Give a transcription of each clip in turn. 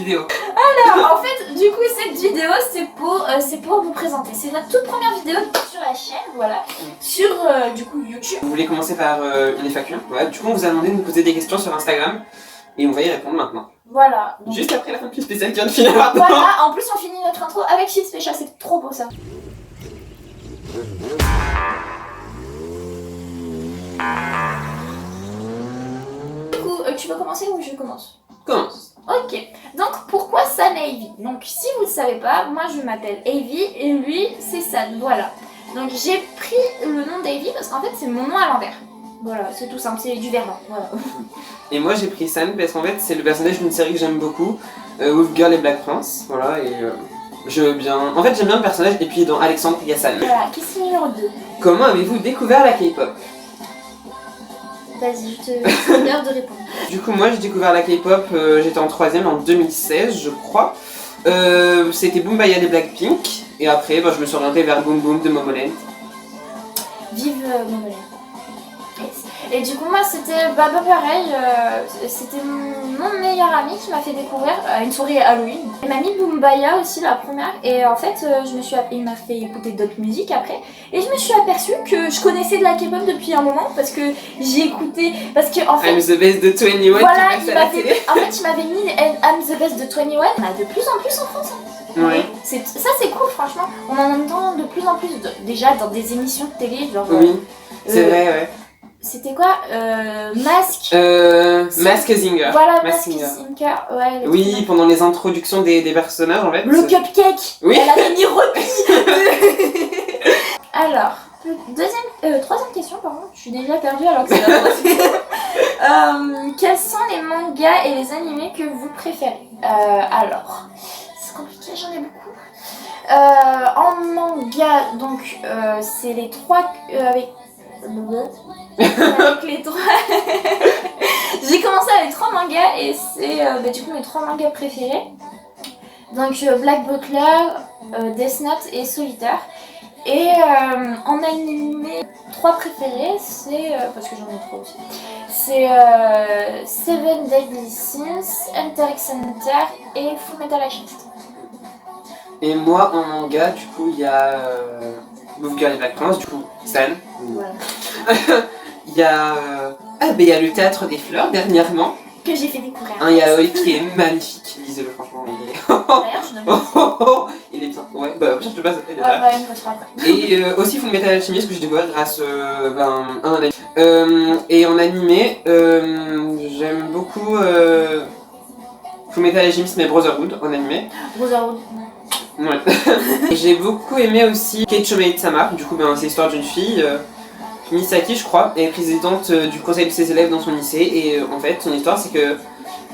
vidéo? Alors, en fait, du coup, cette vidéo, c'est pour vous présenter. C'est notre toute première vidéo sur la chaîne, voilà. Sur, du coup, YouTube. Vous voulez commencer par une FAQ? Ouais, du coup, on vous a demandé de nous poser des questions sur Instagram et on va y répondre maintenant. Voilà. Donc, juste après la fin de spéciale qui vient de finir maintenant. Voilà, en plus, on finit notre intro avec Fils Pécha, c'est trop beau ça. Du coup, tu veux commencer ou je commence? Commence. Ok, donc pourquoi San et Ivy? Donc si vous ne savez pas, moi je m'appelle Ivy et lui c'est San, voilà. Donc j'ai pris le nom d'Ivy parce qu'en fait c'est mon nom à l'envers. Voilà, c'est tout simple, c'est du Verdun, voilà. Et moi j'ai pris San parce qu'en fait c'est le personnage d'une série que j'aime beaucoup, Wolf Girl et Black Prince, voilà, et j'aime bien le personnage, et puis dans Alexandre il y a San. Voilà, question numéro 2. Comment avez-vous découvert la K-pop? Vas-y, je te laisse l'honneur de répondre. Du coup moi j'ai découvert la K-pop, j'étais en 3ème en 2016 je crois. C'était Boom Baya des Blackpink, et après je me suis orientée vers Boom Boom de Momoland. Vive Momoland. Et du coup moi c'était pareil, c'était mon meilleur ami qui m'a fait découvrir à une soirée Halloween. Il m'a mis Boombaya aussi la première et en fait il m'a fait écouter d'autres musiques après et je me suis aperçue que je connaissais de la K-pop depuis un moment parce que j'ai écouté, parce que en fait... I'm the best de 21 voilà, qui passe à la télé. En fait il m'avait mis I'm the best de 21, on a de plus en plus en France. Ouais. Ça c'est cool franchement, on en entend de plus en plus, déjà dans des émissions de télé genre... Oui, c'est vrai ouais. C'était quoi Mask Mask Singer. Voilà, Mask Singer. Ouais, oui, pendant les introductions des personnages en fait. Le cupcake. Oui. Elle avait mis Alors, troisième question, pardon. Je suis déjà perdue alors que c'est la troisième. Quels sont les mangas et les animés que vous préférez? Alors, c'est compliqué, j'en ai beaucoup. En manga, donc, c'est les trois avec les trois. J'ai commencé avec 3 mangas et c'est du coup mes 3 mangas préférés. Donc Black Butler, Death Note et Solitaire. Et en animé, 3 préférés, c'est parce que j'en ai 3 aussi. C'est Seven Deadly Sins, Hunter x Hunter et Fullmetal Alchemist. Et moi en manga, du coup il y a Wolf Girl et Black Prince, du coup San. Voilà. Il y a il y a le Théâtre des Fleurs dernièrement. Que j'ai fait découvrir. Un yaoi qui est magnifique, lisez-le franchement, il est... D'ailleurs, je ne il est bien, ouais, je te passe après. Et aussi Fullmetal Alchemist que j'ai découvert grâce à un ami. Et en animé, j'aime beaucoup Fullmetal Alchemist mais Brotherhood en animé. Brotherhood. Ouais. J'ai beaucoup aimé aussi Keiichou Maid-sama, du coup c'est l'histoire d'une fille, Misaki je crois, est présidente du conseil de ses élèves dans son lycée et en fait son histoire c'est que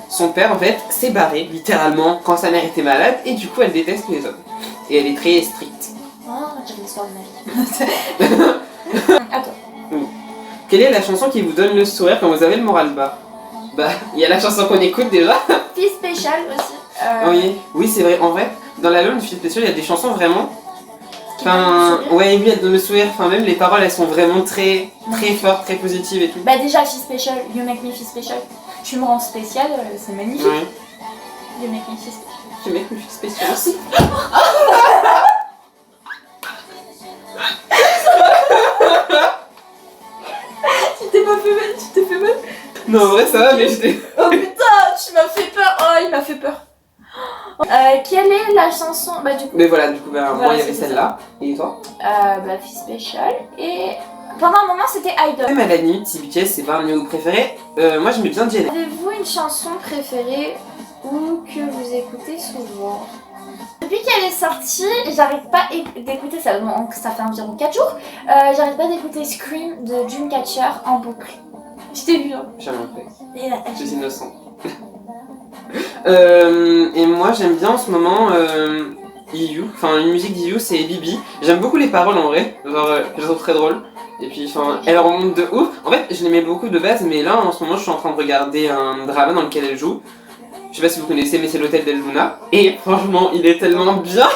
son père en fait s'est barré littéralement quand sa mère était malade et du coup elle déteste les hommes. Et elle est très stricte. Oh, j'ai l'histoire de ma vie. À toi. Oui. Quelle est la chanson qui vous donne le sourire quand vous avez le moral bas? Bah, il y a la chanson qu'on écoute déjà. Fille spéciale aussi. Oui c'est vrai, en vrai, dans l'album de Fille spéciale il y a des chansons vraiment... Enfin, ouais, oui, elle donne le sourire, enfin même les paroles elles sont vraiment très fortes, très positives et tout. Bah déjà, Fille Special, You Make Me Feel Special. Tu me rends spécial, c'est magnifique. Ouais. You Make Me Feel Special. You Make Me Feel Special aussi. Tu t'es pas fait mal, tu t'es fait mal. Non, en vrai ça va, mais j'étais... Oh putain, tu m'as fait peur. Oh, il m'a fait peur. Quelle est la chanson? Bah du coup... Mais voilà, du coup, moi voilà, il y avait celle-là. Et toi? Bah Fille Special. Et pendant un moment c'était Idol. Même à la limite, si BTS c'est pas un de mes groupes préférés, moi j'aimais bien Jennie. Avez-vous une chanson préférée ou que vous écoutez souvent? Depuis qu'elle est sortie, j'arrête pas d'écouter ça. Donc ça fait environ 4 jours. J'arrête pas d'écouter Scream de Dreamcatcher en boucle. Je t'ai vu hein. J'ai rien fait. Je suis Et innocent. Et moi j'aime bien en ce moment IU, enfin une musique d'IU c'est Bibi. J'aime beaucoup les paroles en vrai, genre je les trouve très drôles. Et puis enfin elle remonte de ouf. En fait je l'aimais beaucoup de base mais là en ce moment je suis en train de regarder un drama dans lequel elle joue. Je sais pas si vous connaissez mais c'est l'Hôtel d'El Luna. Et franchement il est tellement bien.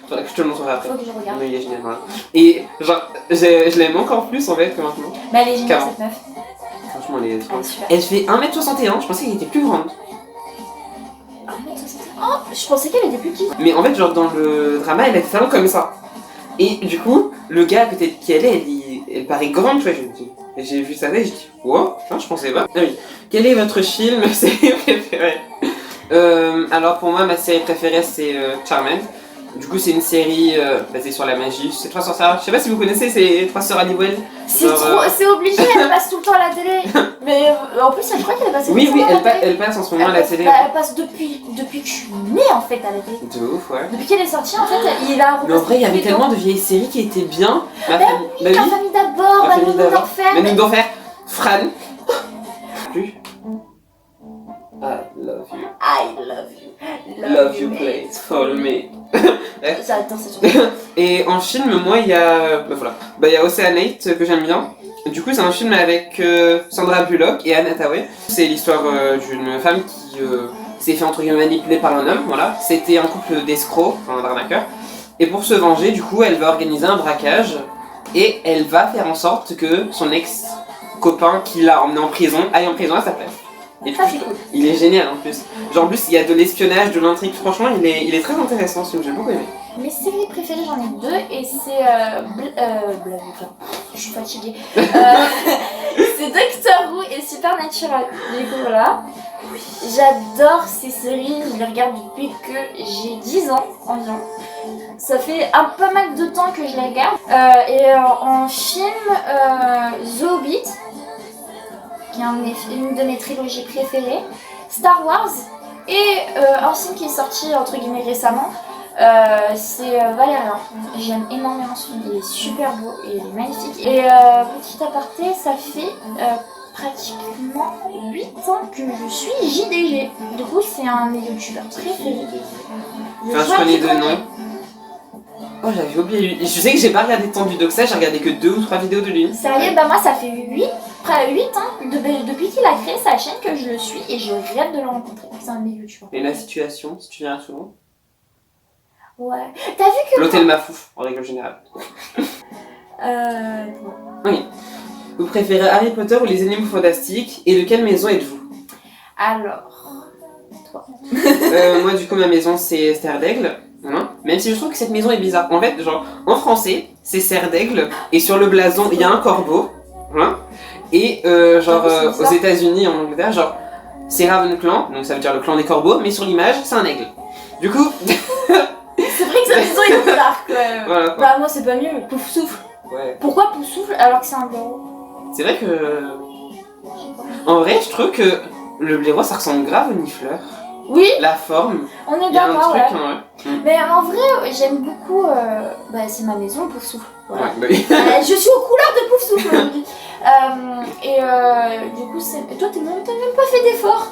Faudrait que je te le montrerai après. faut que je regarde. Mais il est génial voilà. Et genre je l'aime encore plus en fait que maintenant. Mais elle est géniale cette meuf. Franchement elle est trop... Elle est super. Elle fait 1m61, je pensais qu'elle était plus grande. 1m61. Je pensais qu'elle était plus petite. Mais en fait, genre dans le drama, elle était tellement comme ça. Et du coup, le gars à côté de qui elle est, elle paraît grande, tu vois. J'ai vu sa tête, j'ai dit, wow, non, je pensais pas. Ah oui. Quel est votre film série préféré? Alors pour moi, ma série préférée, c'est Charmed. Du coup, c'est une série basée sur la magie. C'est trois sorcières. Je sais pas si vous connaissez, c'est trois sœurs Halliwell. C'est obligé, elle passe tout le temps à la télé. Mais en plus, je crois qu'elle est passée Oui, tout le temps à la télé. elle passe en ce moment à la télé. Elle passe depuis que je suis née en fait à la télé. De ouf, ouais. Depuis qu'elle est sortie, en fait, il a Mais en vrai, il y avait tellement de vieilles séries qui étaient bien. La famille d'abord, La famille d'abord. d'enfer. Mais nous d'enfer. Fran. Plus. I love you. I love you. Love you, please, follow me. J'adore cette chanson. Et en film, moi, il y a. Bah voilà. Bah, il y a Oceanate que j'aime bien. Du coup, c'est un film avec Sandra Bullock et Anne Hathaway. C'est l'histoire d'une femme qui s'est fait entre guillemets manipuler par un homme. Voilà. C'était un couple d'escrocs, enfin d'arnaqueurs. Et pour se venger, du coup, elle va organiser un braquage et elle va faire en sorte que son ex-copain qui l'a emmené en prison aille en prison à sa place. Et du coup, c'est cool. il est génial en plus. Genre en plus, il y a de l'espionnage, de l'intrigue. Franchement, il est très intéressant, ce film, j'ai beaucoup aimé. Mes séries préférées, j'en ai deux et c'est je suis fatiguée. C'est Doctor Who et Supernatural. Du coup, voilà. J'adore ces séries, je les regarde depuis que j'ai 10 ans environ. Ça fait un peu mal de temps que je les regarde. En film, The Hobbit, qui est une de mes trilogies préférées, Star Wars, et un film qui est sorti entre guillemets récemment, c'est Valérian. J'aime énormément ce film, il est super beau et il est magnifique. Et petit aparté, ça fait pratiquement 8 ans que je suis JDG. Du coup, c'est un de mes youtubeurs préférés. Enfin, je connais deux noms. Oh, j'avais oublié lui. Je sais que j'ai pas regardé tant du Doxa, j'ai regardé que 2 ou 3 vidéos de lui. Sérieux, bah moi ça fait 8 ans depuis qu'il a créé sa chaîne que je le suis et je rêve de le rencontrer. C'est un de mes youtubeurs. Et la situation, si tu viens souvent? Ouais. T'as vu que... L'hôtel Mafouf, en règle générale. Oui. Vous préférez Harry Potter ou les animaux fantastiques? Et de quelle maison êtes-vous? Alors... Toi. Moi, du coup, ma maison, c'est Serre d'Aigle. Hein, même si je trouve que cette maison est bizarre. En fait, genre, en français, c'est Serre d'Aigle. Et sur le blason, il y a un corbeau. Hein, et aux États-Unis, en Angleterre, genre, c'est Ravenclaw. Donc ça veut dire le clan des corbeaux. Mais sur l'image, c'est un aigle. Du coup... C'est vrai que cette maison est bizarre, quoi. Voilà, quoi. Bah moi, c'est pas mieux. Pouf souffle. Ouais. Pourquoi Pouf souffle alors que c'est un blaireau? C'est vrai que... En vrai, je trouve que le blaireau, ça ressemble grave au nifleur. Oui, La forme. on est Il y a un d'accord, truc, ouais. hein, Mais en vrai, j'aime beaucoup... Bah c'est ma maison, Pouf souffle. Voilà. ouais. Bah oui. Je suis aux couleurs de Pouf souffle aujourd'hui. Du coup, c'est... Toi, t'as même pas fait d'effort.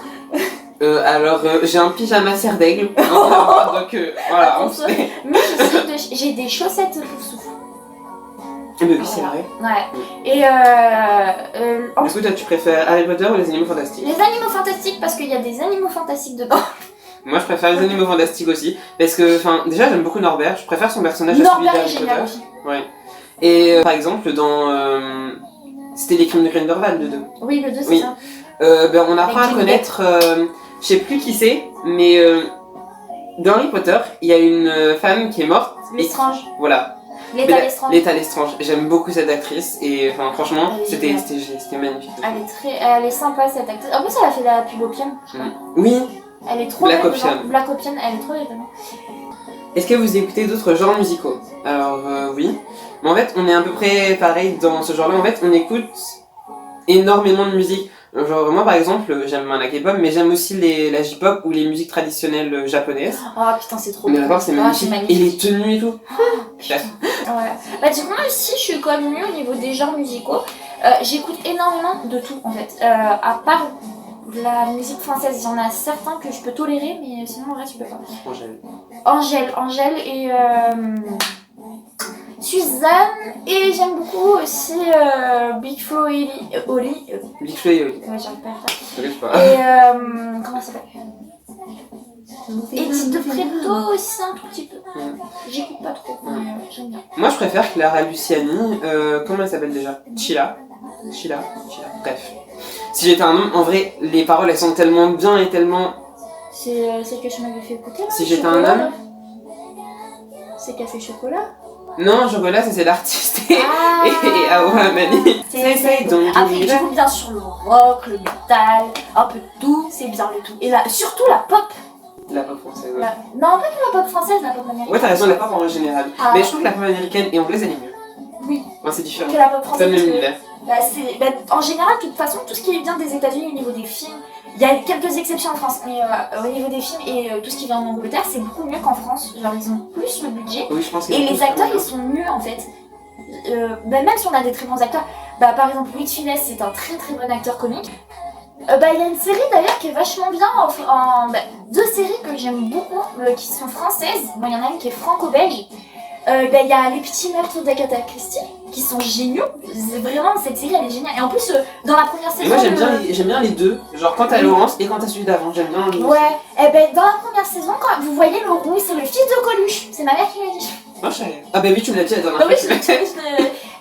J'ai un pyjama Serre d'Aigle. Donc voilà. Attention. Mais j'ai des chaussettes Pouf souffle. Mais oui, c'est vrai. Ouais. Et Du coup, toi, tu préfères Harry Potter ou les animaux fantastiques? les animaux fantastiques, parce qu'il y a des animaux fantastiques dedans. Moi, je préfère les animaux fantastiques aussi. Parce que, enfin, déjà, j'aime beaucoup Norbert. Je préfère son personnage à celui Norbert est d'Harry génial Potter. aussi. Ouais. Et par exemple, dans. C'était les crimes de Grindelwald, le 2. Oui, le 2, c'est Oui. ça. On apprend à Avec connaître. Je sais plus qui c'est, mais dans Harry Potter, il y a une femme qui est morte. Lestrange. Voilà. L'état Lestrange. L'état Lestrange. J'aime beaucoup cette actrice et enfin franchement, Elle est c'était géniale. magnifique. Elle est sympa cette actrice. En plus, elle a fait la pub Opium. Oui. Elle est trop Black belle. Opium. Black Opium, elle est trop belle. Est-ce que vous écoutez d'autres genres musicaux? Alors oui. Mais en fait, on est à peu près pareil dans ce genre-là. En fait, on écoute énormément de musique. Genre moi par exemple, j'aime la K-pop, mais j'aime aussi la J-pop ou les musiques traditionnelles japonaises. Oh putain, c'est trop Mais beau. d'accord, c'est magnifique. Et les tenues et tout. Ouais. Bah du coup, moi aussi, je suis comme lui au niveau des genres musicaux. J'écoute énormément de tout en fait. À part la musique française, il y en a certains que je peux tolérer, mais sinon le reste, je peux pas. Angèle et Suzanne, et j'aime beaucoup aussi Big Flo et Oli. Big Flo et Oli. Ouais, j'arrive pas à Je sais pas. faire. Et comment ça s'appelle? Edith de Preto aussi un tout petit peu. J'écoute pas trop, mais j'aime bien. Moi je préfère Clara Luciani, comment elle s'appelle déjà? Chila. Bref. Si j'étais un homme, en vrai, les paroles elles sont tellement bien et tellement C'est celle que je m'avais fait écouter là. Si j'étais un Chocolat, homme. là. C'est Café Chocolat. Non, Chocolat, c'est l'artiste et Ah, Awa Mani. c'est donc après, du coup, bien sûr, le rock, le métal, un peu de tout, c'est bien le tout. Et là, surtout la pop. La pop française, ouais. Non, pas que la pop française, la pop américaine. Ouais, t'as raison, la pop en général. Ah. Mais je trouve que la pop américaine et anglaise, elle est mieux. Oui. Enfin, c'est différent. Que la pop Ça française. me parce que, l'univers. en général, de toute façon, tout ce qui vient des États-Unis au niveau des films, il y a quelques exceptions en France, mais au niveau des films et tout ce qui vient d'Angleterre, c'est beaucoup mieux qu'en France. Genre, ils ont plus le budget. Oui, je pense Et les acteurs, ils sont mieux en fait. Même si on a des très bons acteurs, par exemple, Louis de Funès, c'est un très très bon acteur comique. Il y a une série d'ailleurs qui est vachement bien, deux séries que j'aime beaucoup, qui sont françaises. Bon, il y en a une qui est franco-belge. Il y a Les Petits Meurtres d'Agatha Christie, qui sont géniaux. Vraiment, cette série, elle est géniale. Et en plus, dans la première Et saison... moi, j'aime bien les deux. Genre, quand t'as Laurence et quand t'as celui d'avant, j'aime bien les deux. Ouais, dans la première saison, quand vous voyez le roux, c'est le fils de Coluche. C'est ma mère qui l'a dit. Non, je savais. Ah bah oui, tu me l'as dit la dernière Ah oui, fois.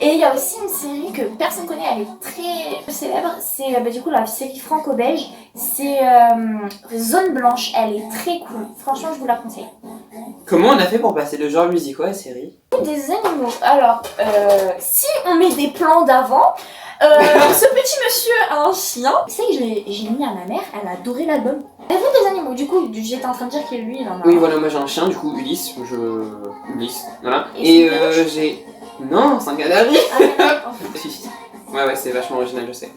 et il y a aussi une série que personne connaît, elle est très célèbre, c'est du coup la série franco-belge, c'est Zone Blanche, elle est très cool, franchement je vous la conseille. Comment on a fait pour passer de genre musical à la série? Des animaux, alors si on met des plans d'avant, ce petit monsieur a un chien, c'est que j'ai mis à ma mère, elle a adoré l'album. Elle veut des animaux, du coup j'étais en train de dire que lui il en a Oui, un. voilà, moi j'ai un chien, du coup, Ulysse, Ulysse, voilà. Et Et c'est une peluche j'ai... Non, c'est un canari. Ah, d'accord. Ouais, c'est vachement original, je sais.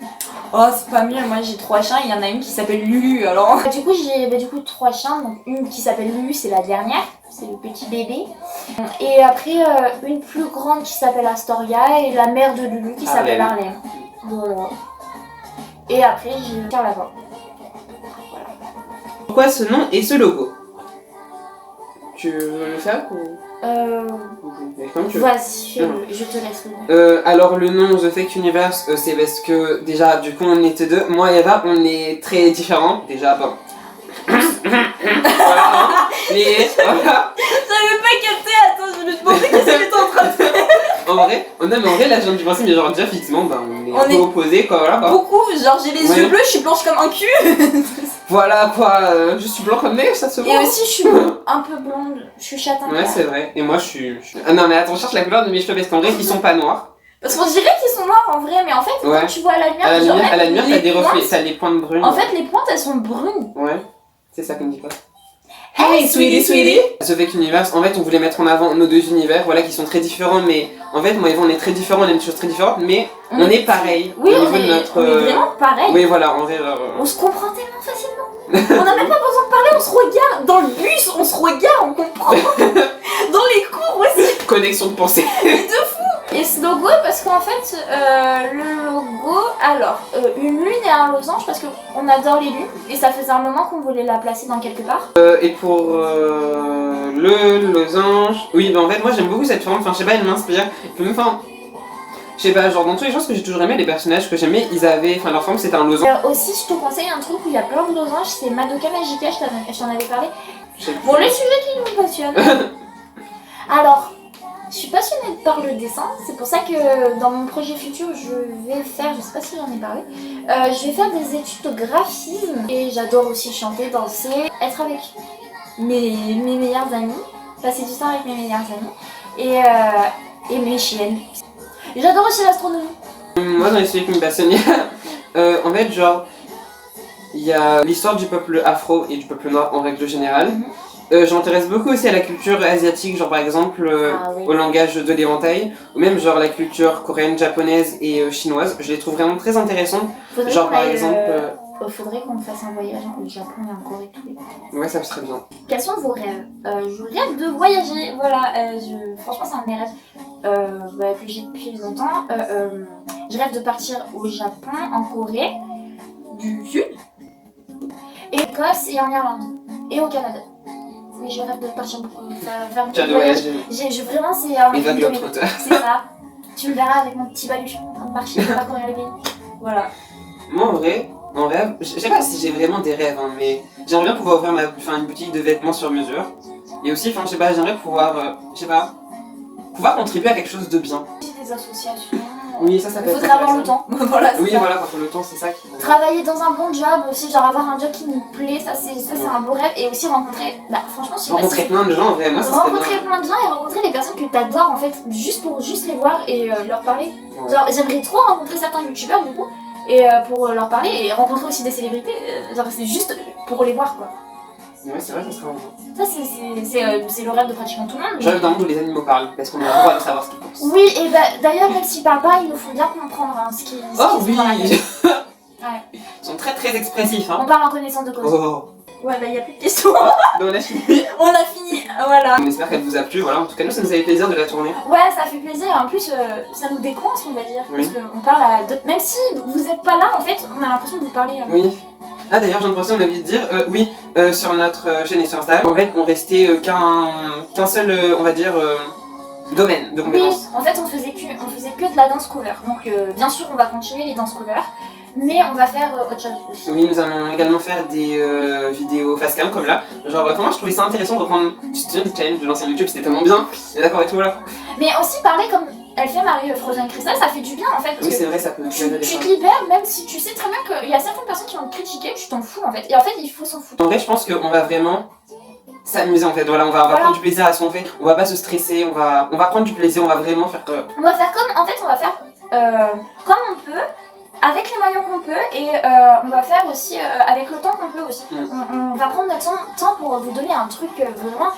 Oh, c'est pas mieux, moi j'ai 3 chiens, il y en a une qui s'appelle Lulu alors. Du coup, j'ai 3 chiens, donc une qui s'appelle Lulu, c'est la dernière, c'est le petit bébé. Et après, une plus grande qui s'appelle Astoria et la mère de Lulu qui s'appelle Harlem. Voilà. Et après, j'ai Pierre Lapin. Voilà. Pourquoi ce nom et ce logo? Tu veux le faire ou... Mais comme tu veux. Vas-y, fais-le, je te laisse le dire. Alors le nom The Fake Universe, c'est parce que déjà du coup on était deux, moi et Eva on est très différents, déjà bon. Voilà, hein. Mais voilà, J'avais pas capté, attends, je me demandais qu'est-ce que t'étais en train de faire. en vrai là je viens de penser, mais genre déjà effectivement on est On un peu est- opposés quoi, voilà quoi. Beaucoup, genre j'ai les Ouais. yeux bleus, je suis blanche comme un cul. Voilà quoi, je suis blanc comme neige, ça se voit. Et aussi, je suis un peu blonde, je suis châtain. Ouais c'est vrai, et moi je suis... Ah non mais attends, cherche la couleur de mes cheveux parce qu'en vrai ils sont pas noirs. Parce qu'on dirait qu'ils sont noirs en vrai, mais en fait, Ouais. quand tu vois à la lumière, À la genre, lumière, même t'as des pointes- reflets, t'as des pointes brunes. En fait, les pointes elles sont brunes. Ouais, c'est ça qu'on dit quoi. Hey, sweetie. The Fake Universe, en fait, on voulait mettre en avant nos deux univers, voilà, qui sont très différents, mais en fait, moi et Eva, on est très différents, on aime des choses très différentes, mais on est pareil Oui, au on niveau de est, notre. on est vraiment pareil. Oui, voilà, en vrai. On se comprend tellement facilement. On n'a même pas besoin de parler, on se regarde. Dans le bus, on se regarde, on comprend. Dans les cours aussi. Connexion de pensée. Mais de fou. Et ce logo, parce qu'en fait, le logo, alors, une lune et un losange, parce qu'on adore les lunes, et ça faisait un moment qu'on voulait la placer dans quelque part. Et pour le losange. Oui, bah en fait, moi j'aime beaucoup cette forme, enfin, je sais pas, elle m'inspire. Puis, enfin, je sais pas, genre dans toutes les choses que j'ai toujours aimé, les personnages que j'aimais, ils avaient. Enfin, leur forme c'était un losange. Aussi, je te conseille un truc où il y a plein de losanges, c'est Madoka Magica, je t'en avais parlé. Je sais plus. Bon, les sujets qui nous passionnent. Alors, je suis passionnée par le dessin, c'est pour ça que dans mon projet futur, je vais faire, je sais pas si j'en ai parlé, je vais faire des études de graphisme et j'adore aussi chanter, danser, être avec mes meilleurs amis, passer du temps avec mes meilleurs amis et mes chiennes. Et j'adore aussi l'astronomie. Moi, dans les sujets qui me passionnent, en fait, genre, il y a l'histoire du peuple afro et du peuple noir en règle générale. Je m'intéresse beaucoup aussi à la culture asiatique, genre par exemple Oui. au langage de l'éventail, ou même genre la culture coréenne, japonaise et chinoise. Je les trouve vraiment très intéressantes. Faudrait Genre qu'on par aille, exemple, faudrait qu'on fasse un voyage au Japon et en Corée tous les deux. ouais, ça serait bien. Quels sont vos rêves? Je rêve de voyager, voilà, franchement c'est un de mes rêves que j'ai depuis longtemps. Je rêve de partir au Japon, en Corée du Sud, et en Écosse et en Irlande, et au Canada. Oui, je rêve de partir faire Tu as beaucoup de de voyages. voyager. Vraiment c'est un Et rêve de de mes- l'autre C'est ça. Tu me verras avec mon petit baluchon en train de marcher, parcourir les pays. Voilà. Moi en vrai, mon rêve, je sais pas si j'ai vraiment des rêves, hein, mais j'aimerais bien pouvoir ouvrir une boutique de vêtements sur mesure. Et aussi, enfin, je sais pas, j'aimerais pouvoir, je sais pas, pouvoir contribuer à quelque chose de bien. Des associations. Oui, ça peut Il être faudrait avoir le intéressant. temps. Voilà, c'est Oui, ça. voilà, quand le temps, c'est ça qui. Travailler dans un bon job aussi, genre avoir un job qui nous plaît, ça c'est un beau rêve. Et aussi rencontrer, bah franchement, je sais pas Rencontrer si- plein de gens, vraiment, ça serait rencontrer bien. plein de gens et rencontrer les personnes que t'adores en fait, juste pour juste les voir et leur parler. Ouais. Genre j'aimerais trop rencontrer certains youtubeurs du coup, et pour leur parler et rencontrer aussi des célébrités, genre c'est juste pour les voir quoi. Ouais, c'est vrai, ça serait vraiment. Ça c'est le rêve de pratiquement tout le monde. Je rêve d'un monde où les animaux parlent, parce qu'on a le droit de savoir ce qu'ils pensent. Oui, et bah d'ailleurs même s'ils parlent pas, ils nous font bien comprendre hein, ce qu'ils Oh se oui font dans la tête. Ouais. Ils sont très très expressifs, hein. On parle en connaissance de cause. Oh. Ouais bah y a plus de questions. Donc on a fini. On a fini, voilà. On espère qu'elle vous a plu, voilà. En tout cas, nous, ça nous avait plaisir de la tourner. Ouais, ça fait plaisir. En plus, ça nous décoince, on va dire. Oui. Parce qu'on parle à d'autres. Même si vous n'êtes pas là, en fait, on a l'impression de vous parler. Oui. Ah d'ailleurs, j'ai l'impression, on a oublié de dire, oui, sur notre chaîne et sur Instagram, en fait, on restait qu'un seul, on va dire, domaine de Oui, compétences. en fait, on faisait que de la danse cover. Donc, bien sûr, on va continuer les danses cover. Mais on va faire autre chose aussi. Oui, nous allons également faire des vidéos face cam comme là. Genre, vraiment, je trouvais ça intéressant de reprendre du challenge de l'ancien YouTube, c'était tellement bien. Et d'accord et tout, voilà. Mais aussi, parler comme elle fait Marie Frozen Crystal, ça fait du bien en fait. Parce Oui, c'est que vrai, ça peut tu plaire des te gens. libères, même si tu sais très bien qu'il y a certaines personnes qui vont te critiquer, tu t'en fous en fait. Et en fait, il faut s'en foutre. En vrai, je pense qu'on va vraiment s'amuser en fait. Voilà, on va Voilà. prendre du plaisir à ce qu'on fait. On va pas se stresser, on va prendre du plaisir, on va vraiment faire. On va faire comme, en fait, on va faire comme on peut, avec les moyens qu'on peut, et on va faire aussi avec le temps qu'on peut aussi. Mm. On va prendre notre temps pour vous donner un truc vraiment,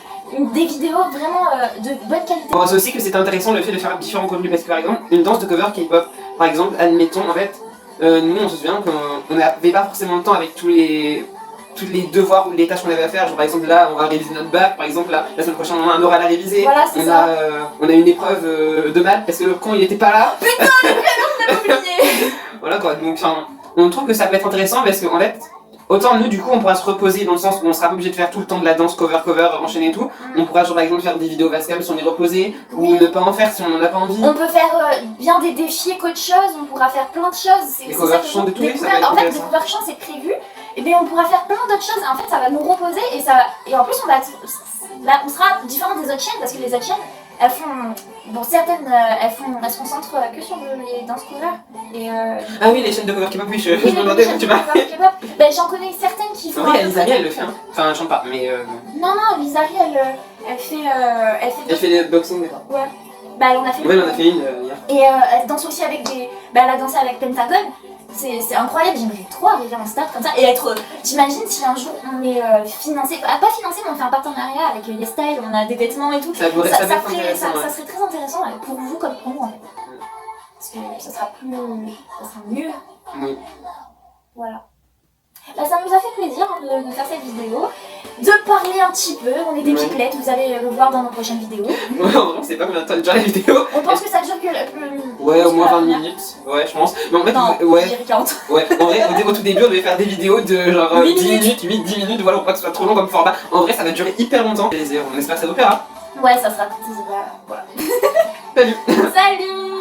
des vidéos vraiment de bonne qualité. On pense aussi que c'est intéressant le fait de faire différents contenus parce que par exemple, une danse de cover K-pop, par exemple, admettons en fait, nous on se souvient qu'on n'avait pas forcément le temps avec tous les devoirs ou les tâches qu'on avait à faire. Genre par exemple là, on va réviser notre bac, par exemple là, la semaine prochaine on a un oral à réviser. Voilà, c'est on ça. on a une épreuve de maths parce que quand il était pas là. Oublié. Voilà quoi, donc enfin, on trouve que ça peut être intéressant parce qu'en fait, autant nous du coup on pourra se reposer dans le sens où on sera pas obligé de faire tout le temps de la danse cover enchaîner et tout. On pourra genre par exemple faire des vidéos face cam si on est reposé ou Oui. ne pas en faire si on en a pas envie. On peut faire bien des défis qu'autre chose, on pourra faire plein de choses. Des C'est cover ça que chants de tous les, des ça peut être covers- En fait, des intéressant. cover chants c'est prévu, et bien on pourra faire plein d'autres choses. En fait, ça va nous reposer et en plus on va on sera différent des autres chaînes parce que les autres chaînes elles font bon certaines elles se concentrent que sur les danses cover et Ah oui, les chaînes de cover K-pop, oui, je oui, me demandais où tu vas. Ben, j'en connais certaines qui font. Oui, Alizari elle le fait, hein. Enfin, elle chante pas, mais Non, Lizari elle fait. elle fait des boxing d'accord. Ouais. Bah, elle en a fait Ouais, elle en a fait une hier. Et elle danse aussi avec des. Bah, elle a dansé avec Pentagon. C'est incroyable, j'aimerais trop arriver à un stade comme ça et être. T'imagines si un jour on est financé, pas financé, mais on fait un partenariat avec YesStyle, on a des vêtements et tout. Ça pourrait Ça être ferait- intéressant. ça serait très intéressant pour vous comme pour nous en fait. Parce que ça sera mieux. Oui. Voilà. Bah, ça nous a fait plaisir hein, de faire cette vidéo, de parler un petit peu. On est des Ouais. pipelettes, vous allez le voir dans nos prochaines vidéos. Ouais, en vrai, on sait pas combien de temps dure la vidéo. On pense que ça dure que. Ouais, au moins 20 minutes. minutes. Ouais, je pense. Mais en fait, Non, ouais. je dirais 40. Ouais, en vrai, au tout début, on devait faire des vidéos de genre 8 10 minutes. minutes, 8-10 minutes, voilà, pour pas que ce soit trop long comme format. En vrai, ça va durer hyper longtemps. On espère que ça vous plaira. Ouais, ça sera. Voilà. Salut. Salut!